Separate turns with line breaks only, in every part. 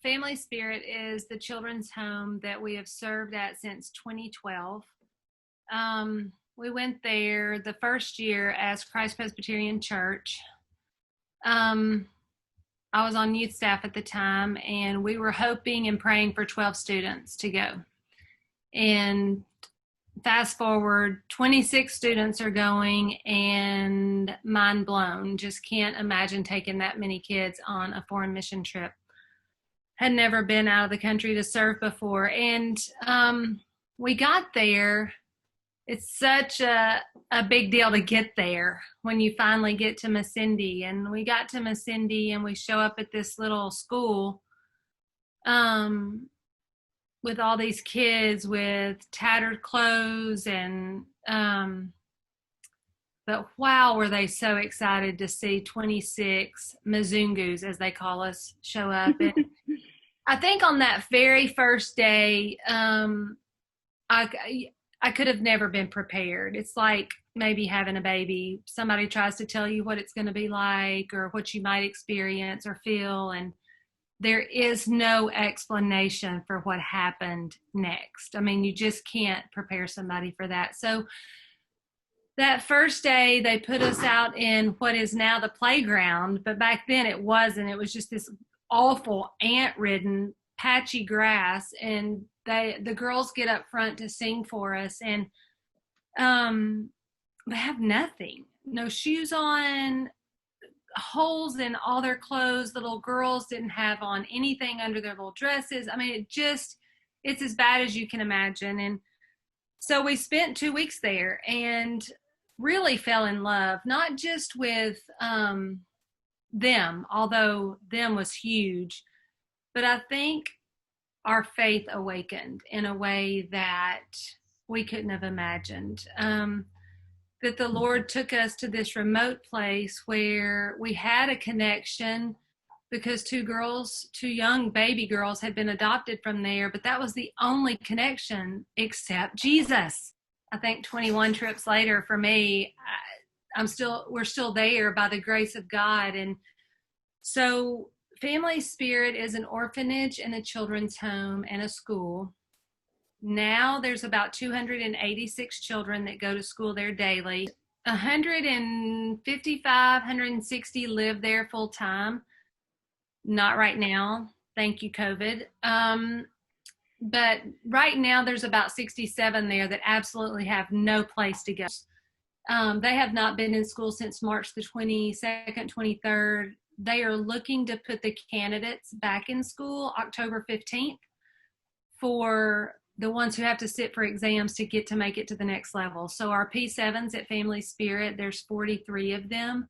Family Spirit is the children's home that we have served at since 2012. We went there the first year as Christ Presbyterian Church. I was on youth staff at the time, and we were hoping and praying for 12 students to go. And fast forward, 26 students are going, and mind blown. Just can't imagine taking that many kids on a foreign mission trip. Had never been out of the country to serve before. And we got there. It's such a big deal to get there when you finally get to Masindi. And we got to Masindi, and we show up at this little school with all these kids with tattered clothes. And but wow, were they so excited to see 26 Mzungus, as they call us, show up. And I think on that very first day, I could have never been prepared. It's like maybe having a baby. Somebody tries to tell you what it's going to be like or what you might experience or feel, and there is no explanation for what happened next. I mean, you just can't prepare somebody for that. So that first day, they put us out in what is now the playground, but back then it wasn't. It was just this awful ant-ridden, patchy grass, and the girls get up front to sing for us, and they have nothing, no shoes on, holes in all their clothes. The little girls didn't have on anything under their little dresses. I mean, it's as bad as you can imagine. And so we spent 2 weeks there and really fell in love, not just with them, although them was huge, but I think our faith awakened in a way that we couldn't have imagined. That the Lord took us to this remote place where we had a connection because two young baby girls had been adopted from there, but that was the only connection except Jesus. I think 21 trips later for me, we're still there by the grace of God. And so Family Spirit is an orphanage and a children's home and a school. Now there's about 286 children that go to school there daily. 155, 160 live there full time. Not right now. Thank you, COVID. But right now there's about 67 there that absolutely have no place to go. They have not been in school since March the 22nd, 23rd. They are looking to put the candidates back in school October 15th for the ones who have to sit for exams to make it to the next level. So our P7s at Family Spirit, there's 43 of them.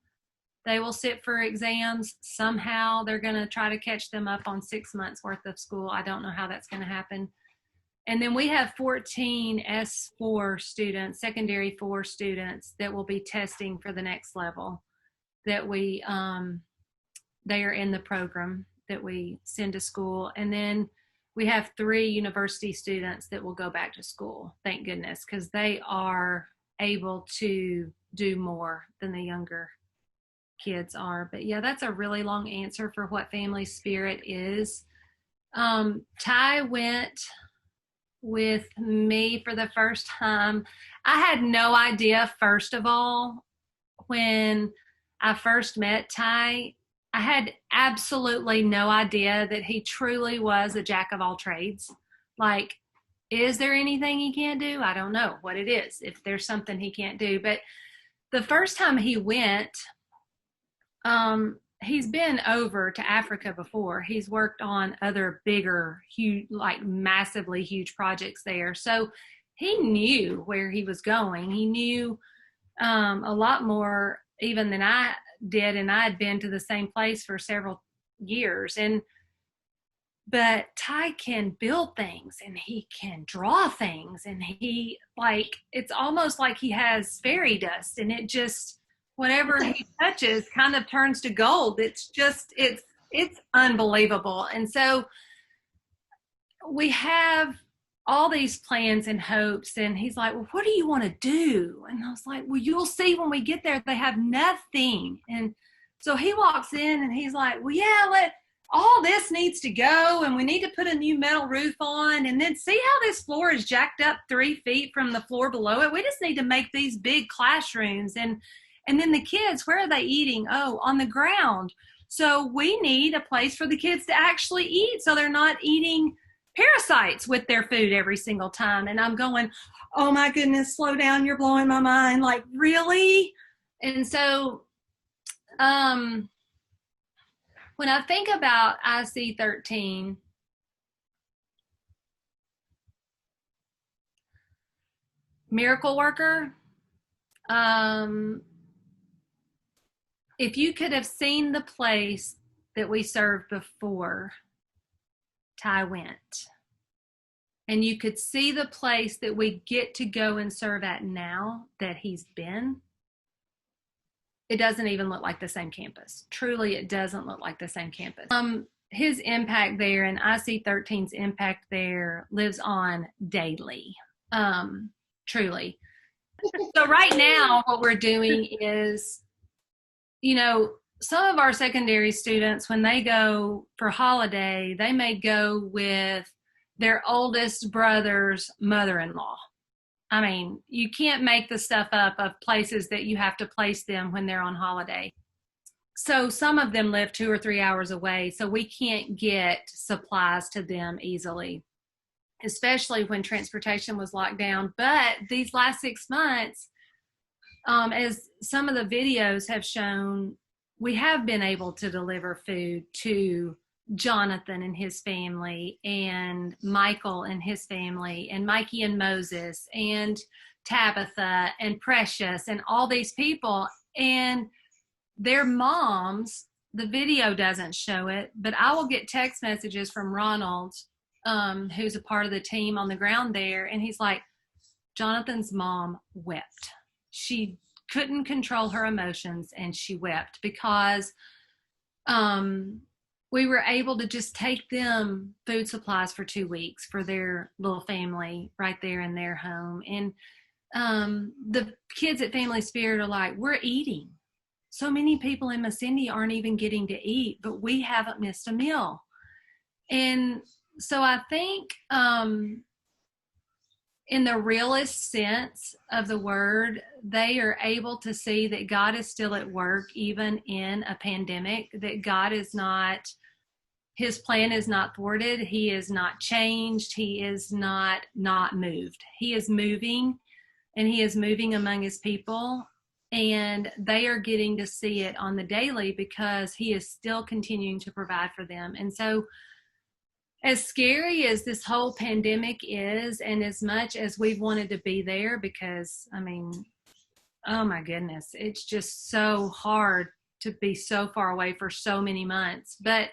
They will sit for exams. Somehow they're going to try to catch them up on 6 months worth of school. I don't know how that's going to happen. And then we have 14 S4 students, secondary 4 students that will be testing for the next level that they are in the program that we send to school. And then we have 3 university students that will go back to school, thank goodness, because they are able to do more than the younger kids are. But yeah, that's a really long answer for what Family Spirit is. Ty went with me for the first time. I had no idea, first of all, when I first met Ty, I had absolutely no idea that he truly was a jack of all trades. Like, is there anything he can't do? I don't know what it is, if there's something he can't do. But the first time he went, he's been over to Africa before. He's worked on other bigger, huge, like massively huge projects there. So he knew where he was going. He knew a lot more even than I did, and I had been to the same place for several years. But Ty can build things, and he can draw things, and it's almost like he has fairy dust, and it just, whatever he touches kind of turns to gold. It's unbelievable. And so we have all these plans and hopes, and he's like, well, what do you want to do? And I was like, well, you'll see when we get there. They have nothing. And so he walks in and he's like, well, yeah, all this needs to go, and we need to put a new metal roof on, and then see how this floor is jacked up 3 feet from the floor below it. We just need to make these big classrooms. And then the kids, where are they eating? Oh, on the ground. So we need a place for the kids to actually eat, so they're not eating parasites with their food every single time. And I'm going, oh my goodness, slow down, you're blowing my mind. Like, really? And so when I think about IC13, miracle worker, if you could have seen the place that we served before Ty went, and you could see the place that we get to go and serve at now that he's been, it doesn't even look like the same campus. Truly, it doesn't look like the same campus. His impact there and IC13's impact there lives on daily, truly. So right now, what we're doing is, you know, some of our secondary students, when they go for holiday, they may go with their oldest brother's mother-in-law. I mean, you can't make the stuff up of places that you have to place them when they're on holiday. So some of them live 2 or 3 hours away, so we can't get supplies to them easily, especially when transportation was locked down. But these last 6 months, as some of the videos have shown, we have been able to deliver food to Jonathan and his family, and Michael and his family, and Mikey and Moses, and Tabitha and Precious, and all these people. And their moms, the video doesn't show it, but I will get text messages from Ronald, who's a part of the team on the ground there, and he's like, Jonathan's mom wept. She couldn't control her emotions, and she wept because we were able to just take them food supplies for 2 weeks for their little family right there in their home. And the kids at Family Spirit are like, we're eating. So many people in Masindi aren't even getting to eat, but we haven't missed a meal. And so I think in the realest sense of the word, they are able to see that God is still at work, even in a pandemic, that God is not, his plan is not thwarted. He is not changed. He is not moved. He is moving, and he is moving among his people, and they are getting to see it on the daily because he is still continuing to provide for them. And so as scary as this whole pandemic is, and as much as we've wanted to be there, because, I mean, oh my goodness, it's just so hard to be so far away for so many months. But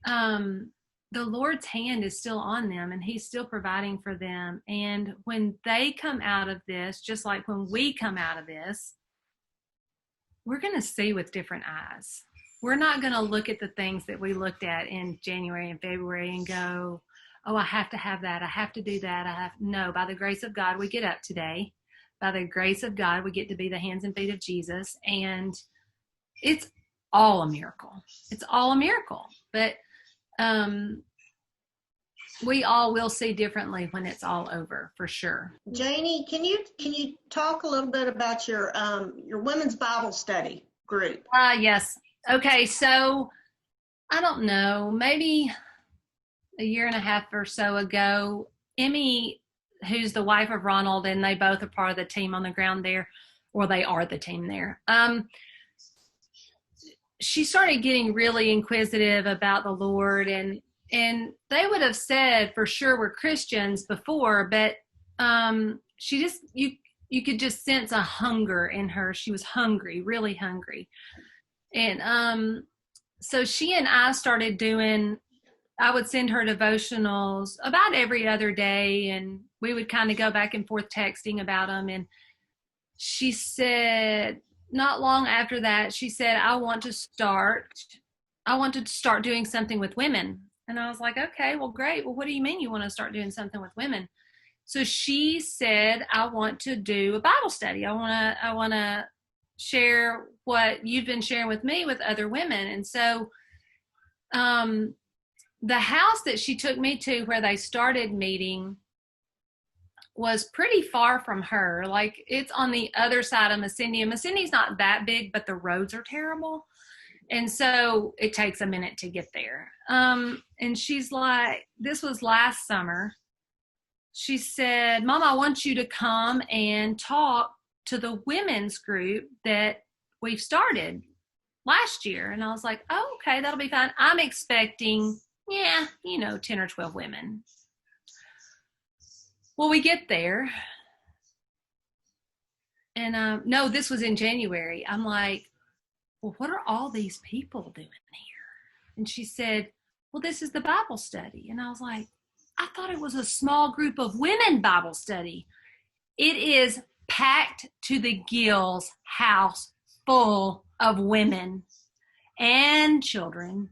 the Lord's hand is still on them, and he's still providing for them. And when they come out of this, just like when we come out of this, we're going to see with different eyes. We're not going to look at the things that we looked at in January and February and go, oh, I have to have that. I have to do that. No, by the grace of God, we get up today. By the grace of God, we get to be the hands and feet of Jesus. And it's all a miracle. It's all a miracle. But we all will see differently when it's all over, for sure.
Janie, can you talk a little bit about your women's Bible study group?
Yes. Okay, so I don't know, maybe a year and a half or so ago, Emmy, who's the wife of Ronald, and they both are part of the team on the ground there, or they are the team there. She started getting really inquisitive about the Lord, and they would have said for sure we're Christians before, but she just, you could just sense a hunger in her. She was hungry, really hungry. And so she and I started doing, I would send her devotionals about every other day, and we would kind of go back and forth texting about them. And she said, not long after that, she said, I want to start doing something with women. And I was like, okay, well, great. Well, what do you mean you want to start doing something with women? So she said, I want to do a Bible study. I want to share what you've been sharing with me with other women. And so The house that she took me to where they started meeting was pretty far from her. Like, it's on the other side of Messindia. Messindia's not that big, but the roads are terrible. And so it takes a minute to get there. And she's like, this was last summer. She said, Mom, I want you to come and talk to the women's group that we've started last year. And I was like, oh, okay, that'll be fine. I'm expecting, 10 or 12 women. Well, we get there. And no, this was in January. I'm like, well, what are all these people doing here? And she said, well, this is the Bible study. And I was like, I thought it was a small group of women Bible study. It is packed to the gills, house full of women and children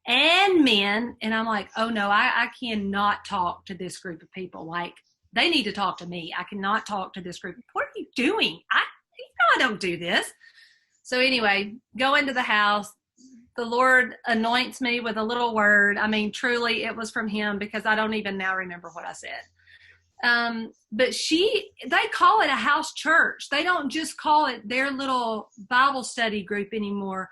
and men. And I'm like, oh no, I cannot talk to this group of people. Like, they need to talk to me. I cannot talk to this group. What are you doing? I don't do this. So anyway, go into the house. The Lord anoints me with a little word. I mean, truly, it was from him, because I don't even now remember what I said. But they call it a house church. They don't just call it their little Bible study group anymore.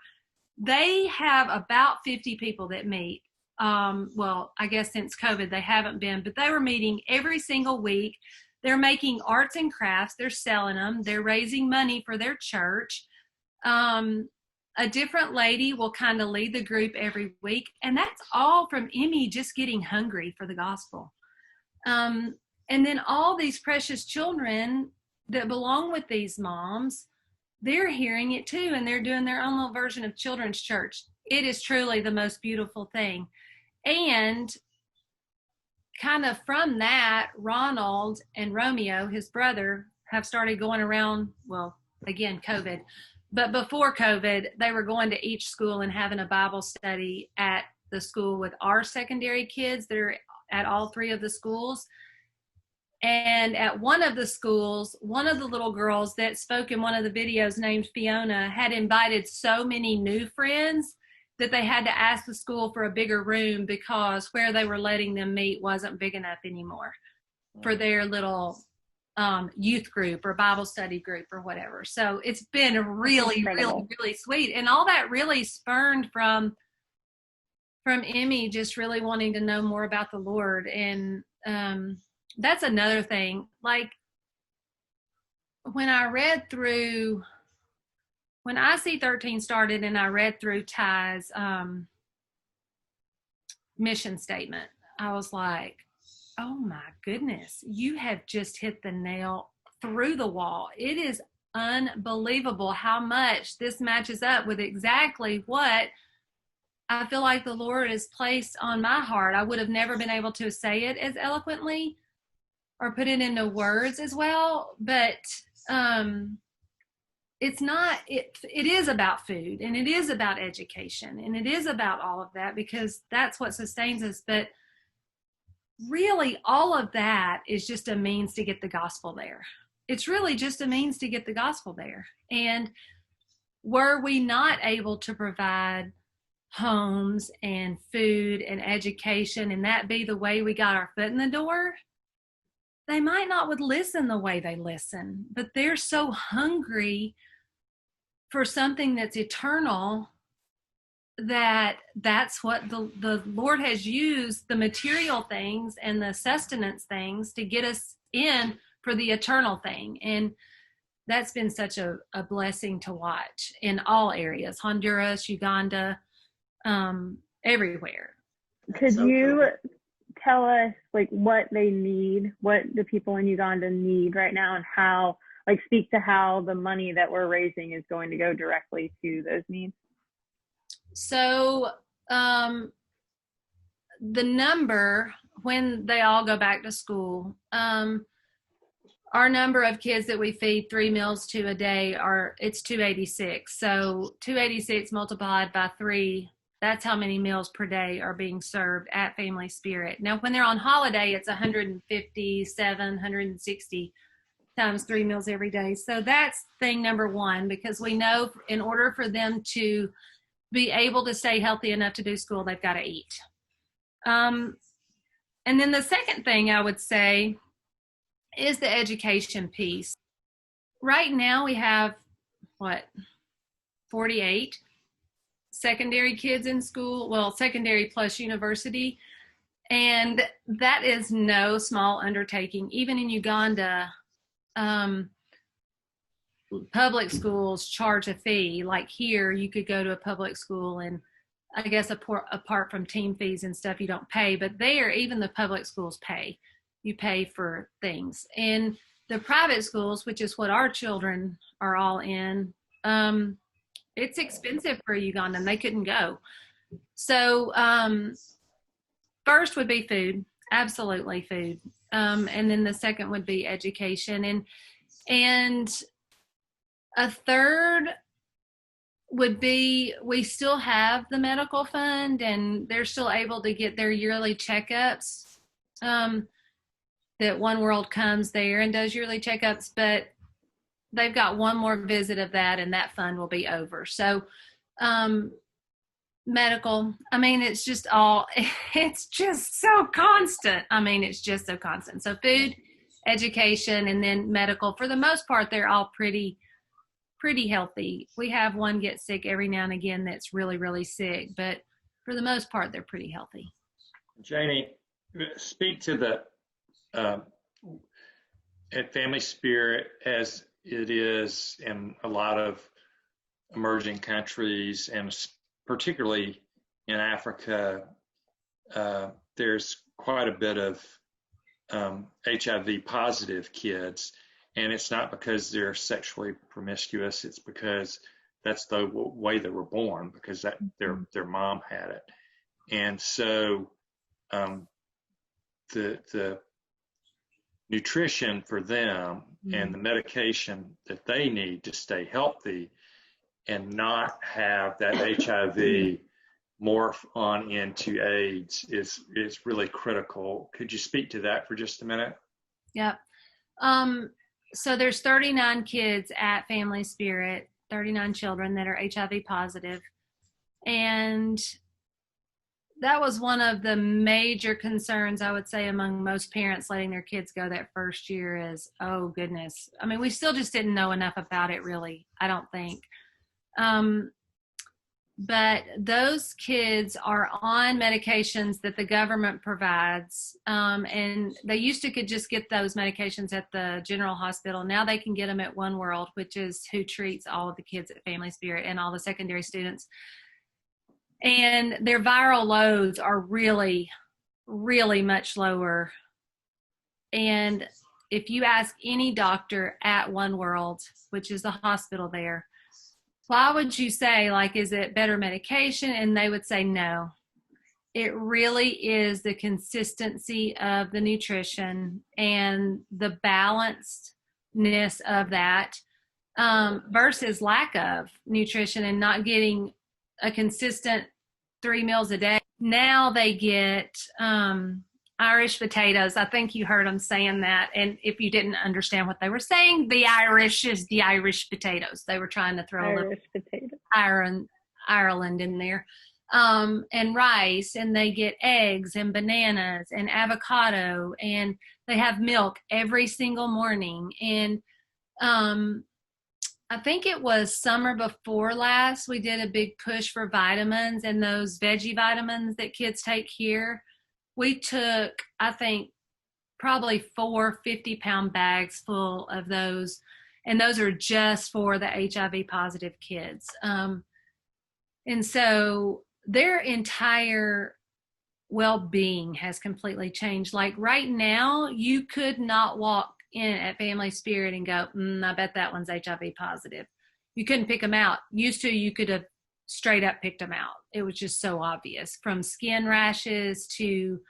They have about 50 people that meet. Well, I guess since COVID, they haven't been, but they were meeting every single week. They're making arts and crafts. They're selling them. They're raising money for their church. A different lady will kind of lead the group every week. And that's all from Emmy just getting hungry for the gospel. And then all these precious children that belong with these moms, they're hearing it too. And they're doing their own little version of children's church. It is truly the most beautiful thing. And kind of from that, Ronald and Romeo, his brother, have started going around, well, again, COVID. But before COVID, they were going to each school and having a Bible study at the school with our secondary kids. They're at all three of the schools. And at one of the schools, one of the little girls that spoke in one of the videos, named Fiona, had invited so many new friends that they had to ask the school for a bigger room, because where they were letting them meet wasn't big enough anymore for their little youth group or Bible study group or whatever. So it's been really, really, really sweet. And all that really spurned from Emmy just really wanting to know more about the Lord. And that's another thing. Like, when IC13 started and I read through Ty's mission statement, I was like, oh my goodness, you have just hit the nail through the wall. It is unbelievable how much this matches up with exactly what I feel like the Lord has placed on my heart. I would have never been able to say it as eloquently or put it into words as well, but it's not, it is about food, and it is about education, and it is about all of that, because that's what sustains us. But really, all of that is just a means to get the gospel there. It's really just a means to get the gospel there. And were we not able to provide homes and food and education, and that be the way we got our foot in the door, they might not would listen the way they listen. But they're so hungry for something that's eternal, that's what the Lord has used, the material things and the sustenance things, to get us in for the eternal thing. And that's been such a blessing to watch in all areas, Honduras, Uganda, everywhere.
Could you tell us, like, what they need, what the people in Uganda need right now, and how, like, speak to how the money that we're raising is going to go directly to those needs?
So the number, when they all go back to school, our number of kids that we feed 3 meals to a day it's 286. So 286 multiplied by 3, that's how many meals per day are being served at Family Spirit. Now, when they're on holiday, it's 157, 160 times 3 meals every day. So that's thing number one, because we know in order for them to be able to stay healthy enough to do school, they've got to eat. And then the second thing I would say is the education piece. Right now we have, 48 secondary kids in school, well, secondary plus university. And that is no small undertaking. Even in Uganda, public schools charge a fee. Like here, you could go to a public school and I guess apart from team fees and stuff, you don't pay. But there, even the public schools pay. You pay for things. And the private schools, which is what our children are all in, it's expensive for Ugandan. They couldn't go. So first would be food, absolutely food. And then the second would be education. And a third would be, we still have the medical fund and they're still able to get their yearly checkups. That One World comes there and does yearly checkups, but they've got one more visit of that and that fund will be over. So medical, I mean, it's just so constant. I mean, it's just so constant. So food, education, and then medical. For the most part, they're all pretty healthy. We have one get sick every now and again that's really, really sick, but for the most part, they're pretty healthy.
Janie, speak to the at Family Spirit as it is in a lot of emerging countries, and particularly in Africa. There's quite a bit of HIV positive kids, and it's not because they're sexually promiscuous. It's because that's the way they were born, because their mom had it. And so the nutrition for them and the medication that they need to stay healthy and not have that HIV morph on into AIDS is really critical. Could you speak to that for just a minute?
Yep. So there's 39 kids at Family Spirit, 39 children that are HIV positive. And that was one of the major concerns, I would say, among most parents letting their kids go that first year is, oh goodness. I mean, we still just didn't know enough about it, really, I don't think. But those kids are on medications that the government provides. And they used to could just get those medications at the general hospital. Now they can get them at One World, which is who treats all of the kids at Family Spirit and all the secondary students. And their viral loads are really, really much lower. And if you ask any doctor at One World, which is the hospital there, why would you say, like, is it better medication? And they would say no. It really is the consistency of the nutrition and the balancedness of that versus lack of nutrition and not getting a consistent 3 meals a day. Now they get Irish potatoes. I think you heard them saying that. And if you didn't understand what they were saying, the Irish is the Irish potatoes. They were trying to throw
Irish potatoes.
Ireland in there. And rice, and they get eggs and bananas and avocado, and they have milk every single morning. And I think it was summer before last, we did a big push for vitamins and those veggie vitamins that kids take here. We took, I think, probably 4 50-pound bags full of those, and those are just for the HIV positive kids. And so their entire well-being has completely changed. Like right now, you could not walk in at Family Spirit and go, I bet that one's HIV positive. You couldn't pick them out. Used to, you could have straight up picked them out. It was just so obvious, from skin rashes to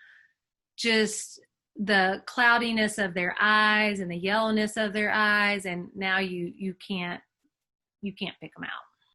just the cloudiness of their eyes and the yellowness of their eyes. And now you can't pick them out.